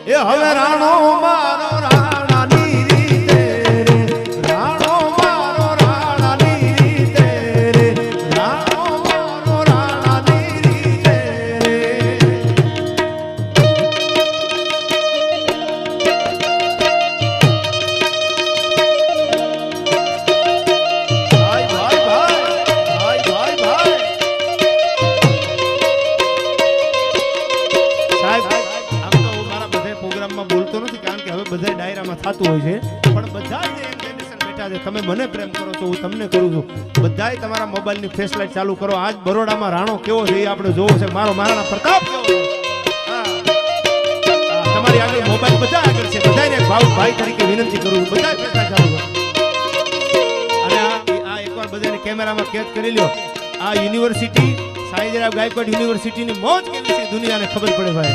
એ હવે રાણો મારો રાણાની રીતે રે, રાણો મારો રાણાની રીતે રે, રાણો મારો રાણાની રીતે રે. ભાઈ ભાઈ ભાઈ ભાઈ ભાઈ સાહેબ, આમ તો હું મારા બધા પ્રોગ્રામમાં બોલતો નથી કારણ કે હવે બધા ડાયરામાં થતું હોય છે, પણ બધા જે જનરેશન બેઠા છે, તમે મને પ્રેમ કરો છો, હું તમને કરું છું, બધાય તમારા મોબાઈલની ફ્લેશ લાઈટ ચાલુ કરો. આજ બરોડામાં રાણો કેવો છે એ આપણે જોવો છે, મારો મહારાણા પ્રતાપ કેવો છે. તમારી આગળ મોબાઈલ બધા આગળ છે, બધાને ભાઈ તરીકે વિનંતી કરું છું, બધા ફેસલા ચાલુ કરો. અને આ એકવાર બધાને કેમેરામાં કેદ કરી લ્યો. આ યુનિવર્સિટી સાંઈજરાવ ગાયકવાડ યુનિવર્સિટીની મોજ કેવી છે દુનિયાને ખબર પડે ભાઈ.